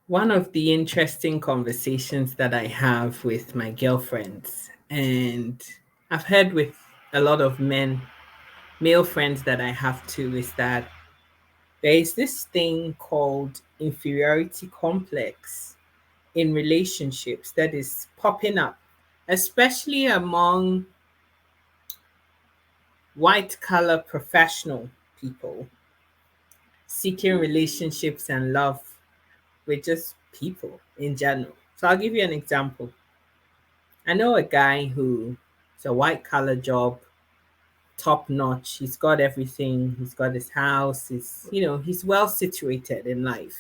One of the interesting conversations that I have with my girlfriends, and I've heard with a lot of male friends that I have too, is that there is this thing called inferiority complex in relationships that is popping up, especially among white collar professional people seeking relationships and love with just people in general. So I'll give you an example. I know a guy who it's a white collar job, top notch. He's got everything. He's got his house. He's well situated in life,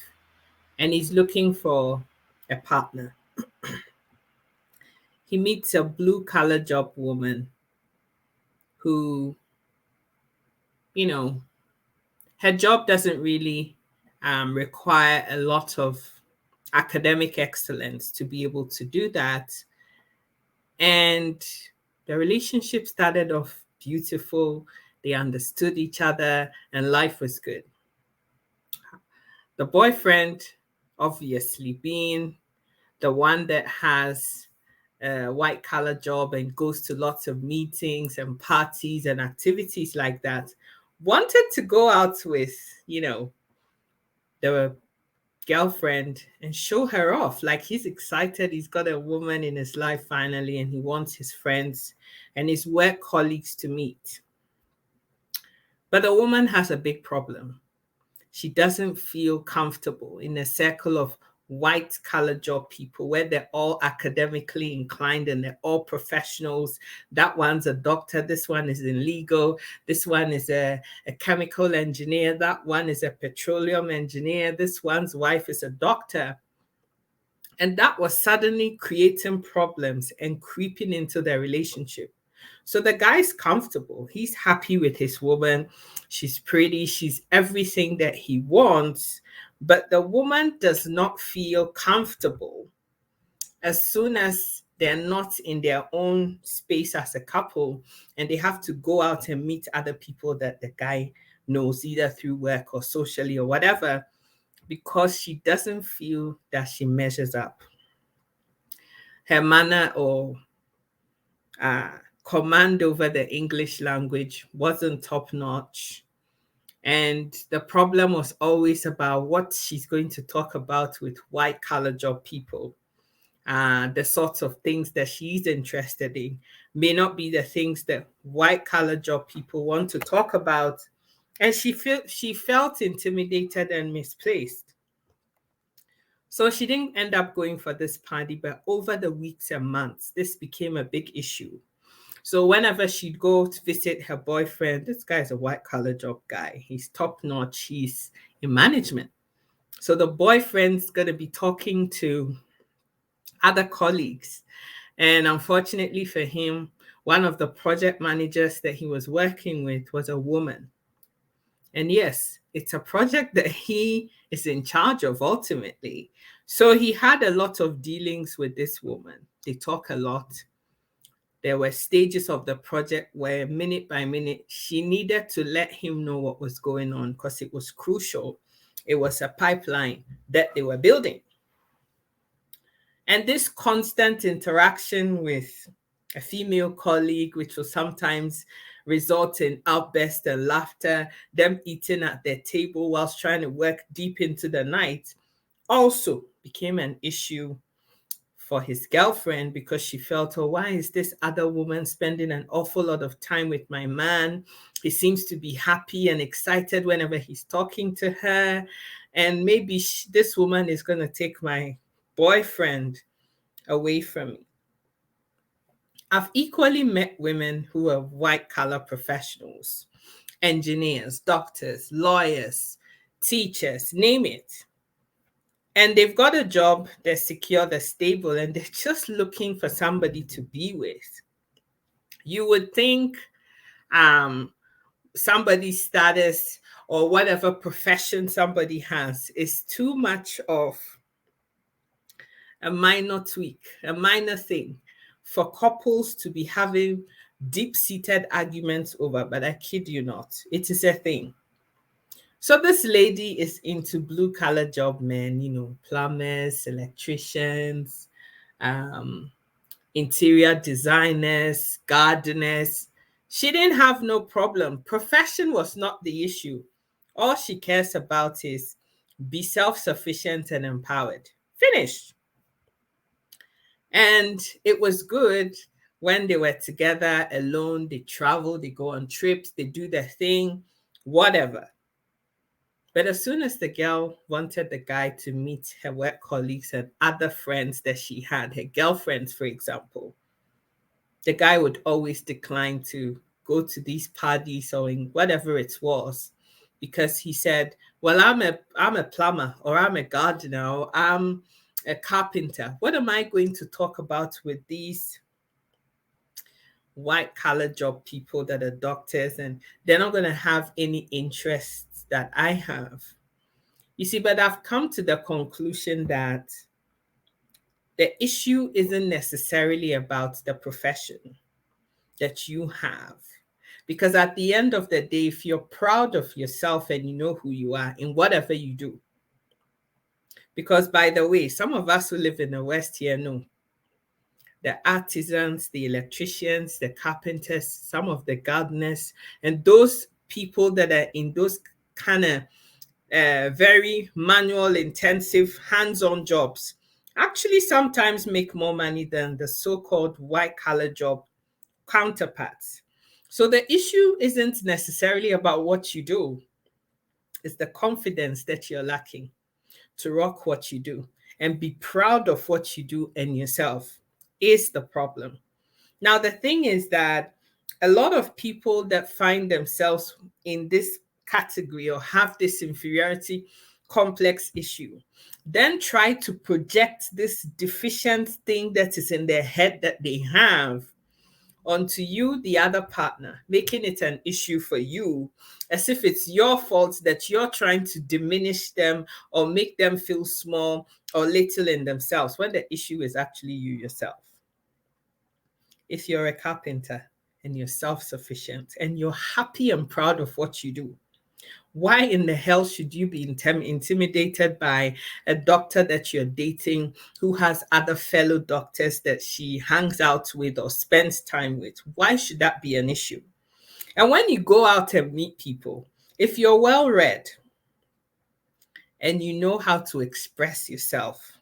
and he's looking for a partner. He meets a blue collar job woman who, you know, her job doesn't really require a lot of academic excellence to be able to do that. And the relationship started off beautiful. They understood each other and life was good. The boyfriend, obviously, being the one that has a white collar job and goes to lots of meetings and parties and activities like that, wanted to go out with, you know, the girlfriend and show her off. Like he's excited, he's got a woman in his life finally, and he wants his friends and his work colleagues to meet. But the woman has a big problem. She doesn't feel comfortable in a circle of white collar job people where they're all academically inclined and they're all professionals. That one's a doctor, this one is in legal, this one is a chemical engineer, that one is a petroleum engineer, this one's wife is a doctor. And that was suddenly creating problems and creeping into their relationship. So the guy's comfortable. He's happy with his woman. She's pretty. She's everything that he wants. But the woman does not feel comfortable as soon as they're not in their own space as a couple and they have to go out and meet other people that the guy knows, either through work or socially or whatever, because she doesn't feel that she measures up. Her manner or uh, command over the English language wasn't top notch. And the problem was always about what she's going to talk about with white collar job people. The sorts of things that she's interested in may not be the things that white collar job people want to talk about. And she felt intimidated and misplaced. So she didn't end up going for this party, but over the weeks and months, this became a big issue. So whenever she'd go to visit her boyfriend, this guy's a white collar job guy. He's top notch. He's in management. So the boyfriend's going to be talking to other colleagues. And unfortunately for him, one of the project managers that he was working with was a woman. And yes, it's a project that he is in charge of ultimately. So he had a lot of dealings with this woman. They talk a lot. There were stages of the project where minute by minute, she needed to let him know what was going on because it was crucial. It was a pipeline that they were building. And this constant interaction with a female colleague, which will sometimes result in outbursts and laughter, them eating at their table whilst trying to work deep into the night, also became an issue for his girlfriend because she felt, oh, why is this other woman spending an awful lot of time with my man? He seems to be happy and excited whenever he's talking to her. And maybe this woman is going to take my boyfriend away from me. I've equally met women who are white collar professionals, engineers, doctors, lawyers, teachers, name it. And they've got a job, they're secure, they're stable, and they're just looking for somebody to be with. You would think um, somebody's status or whatever profession somebody has is too much of a minor tweak, a minor thing for couples to be having deep seated arguments over. But I kid you not, it is a thing. So this lady is into blue collar job men, plumbers, electricians, um, interior designers, gardeners. She didn't have no problem. Profession was not the issue. All she cares about is be self sufficient and empowered. Finished. And it was good when they were together alone. They travel, they go on trips, they do their thing, whatever. But as soon as the girl wanted the guy to meet her work colleagues and other friends that she had, her girlfriends, for example, the guy would always decline to go to these parties or in whatever it was because he said, well, I'm a plumber, or I'm a gardener, or I'm a carpenter. What am I going to talk about with these white collar job people that are doctors, and they're not going to have any interests that I have? You see, but I've come to the conclusion that the issue isn't necessarily about the profession that you have. Because at the end of the day, if you're proud of yourself and you know who you are in whatever you do, because by the way, some of us who live in the West here know the artisans, the electricians, the carpenters, some of the gardeners, and those people that are in those kind of very manual intensive hands-on jobs actually sometimes make more money than the so-called white collar job counterparts. So the issue isn't necessarily about what you do, it's the confidence that you're lacking to rock what you do and be proud of what you do and yourself is the problem. Now, the thing is that a lot of people that find themselves in this category or have this inferiority complex issue then try to project this deficient thing that is in their head that they have onto you, the other partner, making it an issue for you, as if it's your fault that you're trying to diminish them or make them feel small or little in themselves, when the issue is actually you yourself. If you're a carpenter and you're self sufficient and you're happy and proud of what you do, why in the hell should you be intimidated by a doctor that you're dating who has other fellow doctors that she hangs out with or spends time with? Why should that be an issue? And when you go out and meet people, if you're well read and you know how to express yourself,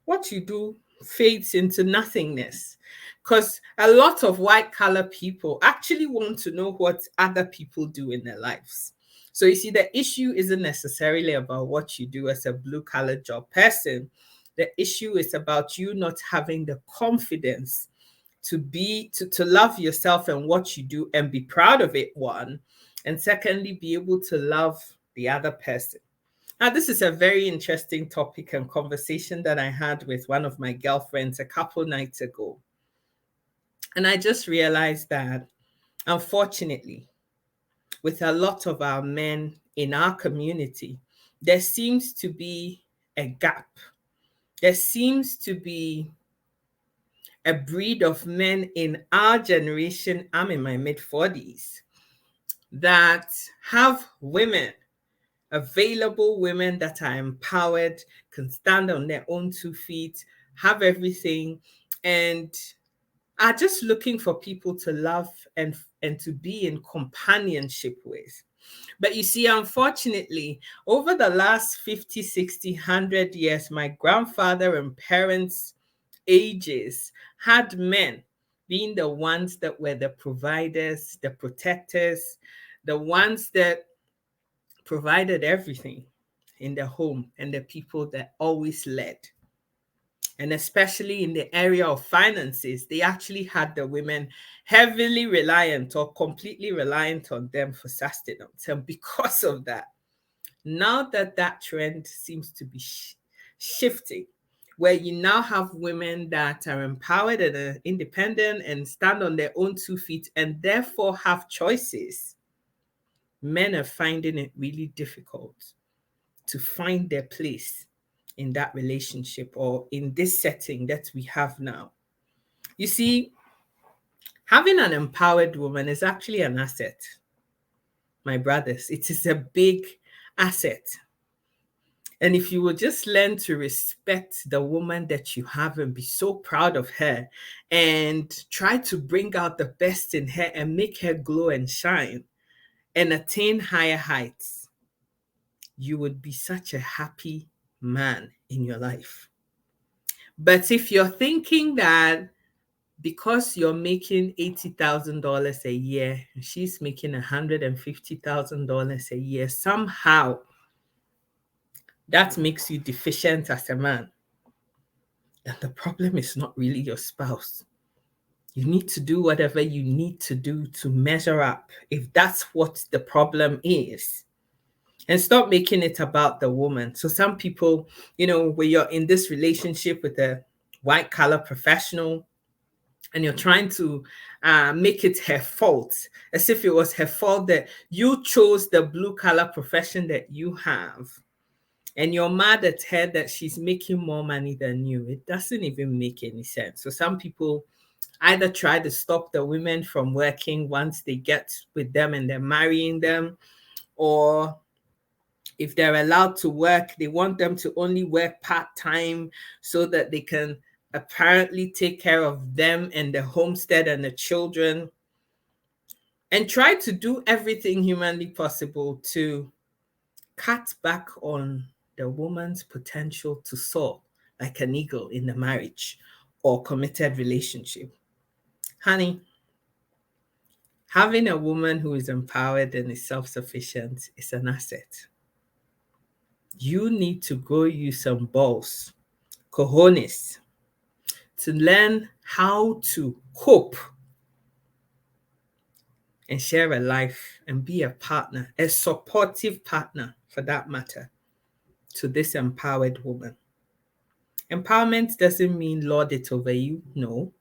what you do fades into nothingness. Because a lot of white collar people actually want to know what other people do in their lives. So you see, the issue isn't necessarily about what you do as a blue collar job person. The issue is about you not having the confidence to love yourself and what you do and be proud of it, one. And secondly, be able to love the other person. Now, this is a very interesting topic and conversation that I had with one of my girlfriends a couple nights ago. And I just realized that, unfortunately, with a lot of our men in our community, there seems to be a gap. There seems to be a breed of men in our generation, I'm in my mid-40s, that have women, available women that are empowered, can stand on their own 2 feet, have everything, and are just looking for people to love and to be in companionship with. But you see, unfortunately, over the last 50, 60, 100 years, my grandfather and parents' ages had men being the ones that were the providers, the protectors, the ones that provided everything in the home and the people that always led. And especially in the area of finances, they actually had the women heavily reliant or completely reliant on them for sustenance. And because of that, now that that trend seems to be shifting, where you now have women that are empowered and are independent and stand on their own 2 feet and therefore have choices, men are finding it really difficult to find their place in that relationship or in this setting that we have now. You see, having an empowered woman is actually an asset, my brothers. It is a big asset. And if you will just learn to respect the woman that you have and be so proud of her and try to bring out the best in her and make her glow and shine and attain higher heights, you would be such a happy man in your life. But if you're thinking that because you're making $80,000 a year, and she's making $150,000 a year, somehow that makes you deficient as a man. And the problem is not really your spouse. You need to do whatever you need to do to measure up, if that's what the problem is. And stop making it about the woman. So some people, when you're in this relationship with a white collar professional and you're trying to make it her fault, as if it was her fault that you chose the blue collar profession that you have, and you're mad at her that she's making more money than you. It doesn't even make any sense. So some people either try to stop the women from working once they get with them and they're marrying them, or if they're allowed to work, they want them to only work part-time so that they can apparently take care of them and the homestead and the children, and try to do everything humanly possible to cut back on the woman's potential to soar like an eagle in the marriage or committed relationship. Honey, having a woman who is empowered and is self-sufficient is an asset. You need to grow you some balls, cojones, to learn how to cope and share a life and be a partner, a supportive partner for that matter, to this empowered woman. Empowerment doesn't mean lord it over you, no.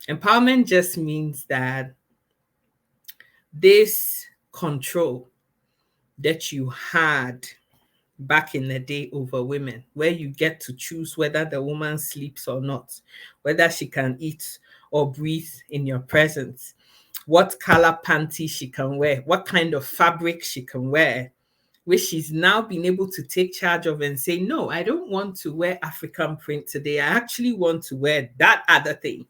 Empowerment just means that this control that you had back in the day over women, where you get to choose whether the woman sleeps or not, whether she can eat or breathe in your presence, what color panty she can wear, what kind of fabric she can wear, which she's now been able to take charge of and say, no, I don't want to wear African print today. I actually want to wear that other thing.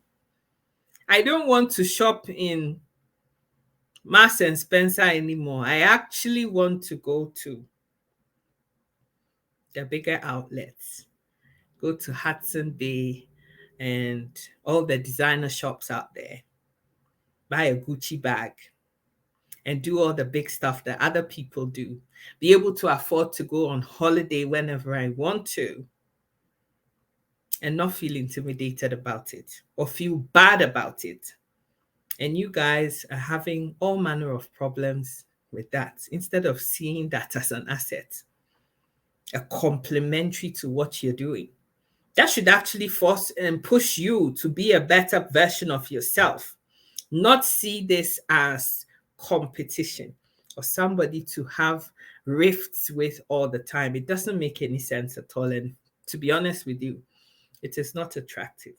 I don't want to shop in Marks and Spencer anymore. I actually want to go to the bigger outlets, go to Hudson Bay and all the designer shops out there, buy a Gucci bag and do all the big stuff that other people do, be able to afford to go on holiday whenever I want to, and not feel intimidated about it or feel bad about it. And you guys are having all manner of problems with that instead of seeing that as an asset, a complementary to what you're doing. That should actually force and push you to be a better version of yourself, not see this as competition or somebody to have rifts with all the time. It doesn't make any sense at all. And to be honest with you, it is not attractive.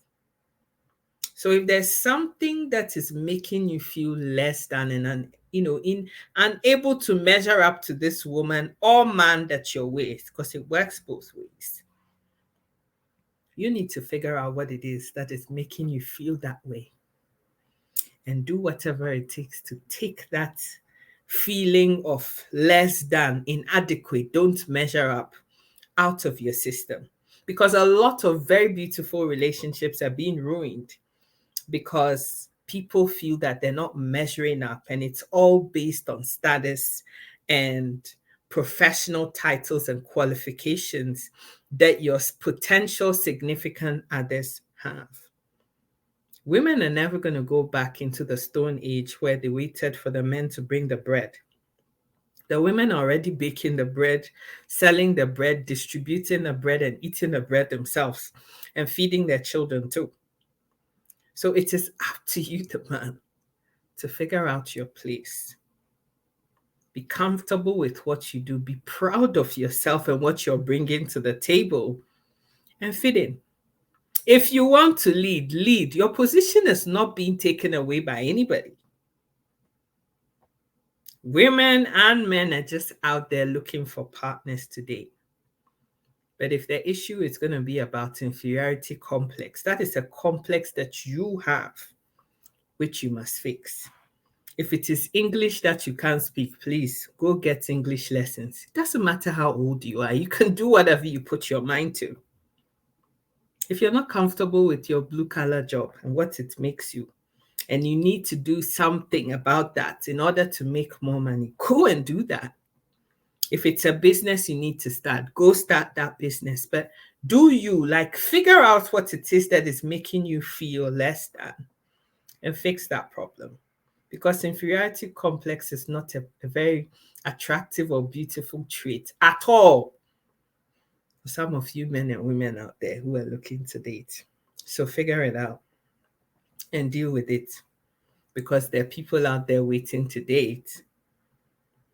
So if there's something that is making you feel less than and unable to measure up to this woman or man that you're with, because it works both ways, you need to figure out what it is that is making you feel that way and do whatever it takes to take that feeling of less than, inadequate, don't measure up, out of your system. Because a lot of very beautiful relationships are being ruined because people feel that they're not measuring up, and it's all based on status and professional titles and qualifications that your potential significant others have. Women are never going to go back into the Stone Age where they waited for the men to bring the bread. The women are already baking the bread, selling the bread, distributing the bread, and eating the bread themselves and feeding their children too. So it is up to you, the man, to figure out your place. Be comfortable with what you do. Be proud of yourself and what you're bringing to the table, and fit in. If you want to lead, lead. Your position is not being taken away by anybody. Women and men are just out there looking for partners today. But if the issue is going to be about inferiority complex, that is a complex that you have, which you must fix. If it is English that you can't speak, please go get English lessons. It doesn't matter how old you are. You can do whatever you put your mind to. If you're not comfortable with your blue-collar job and what it makes you, and you need to do something about that in order to make more money, go and do that. If it's a business you need to start, go start that business. But do you figure out what it is that is making you feel less than and fix that problem? Because inferiority complex is not a very attractive or beautiful trait at all for some of you men and women out there who are looking to date. So figure it out and deal with it, because there are people out there waiting to date.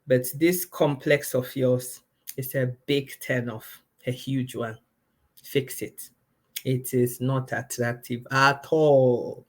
But this complex of yours is a big turn off, a huge one. Fix it. It is not attractive at all.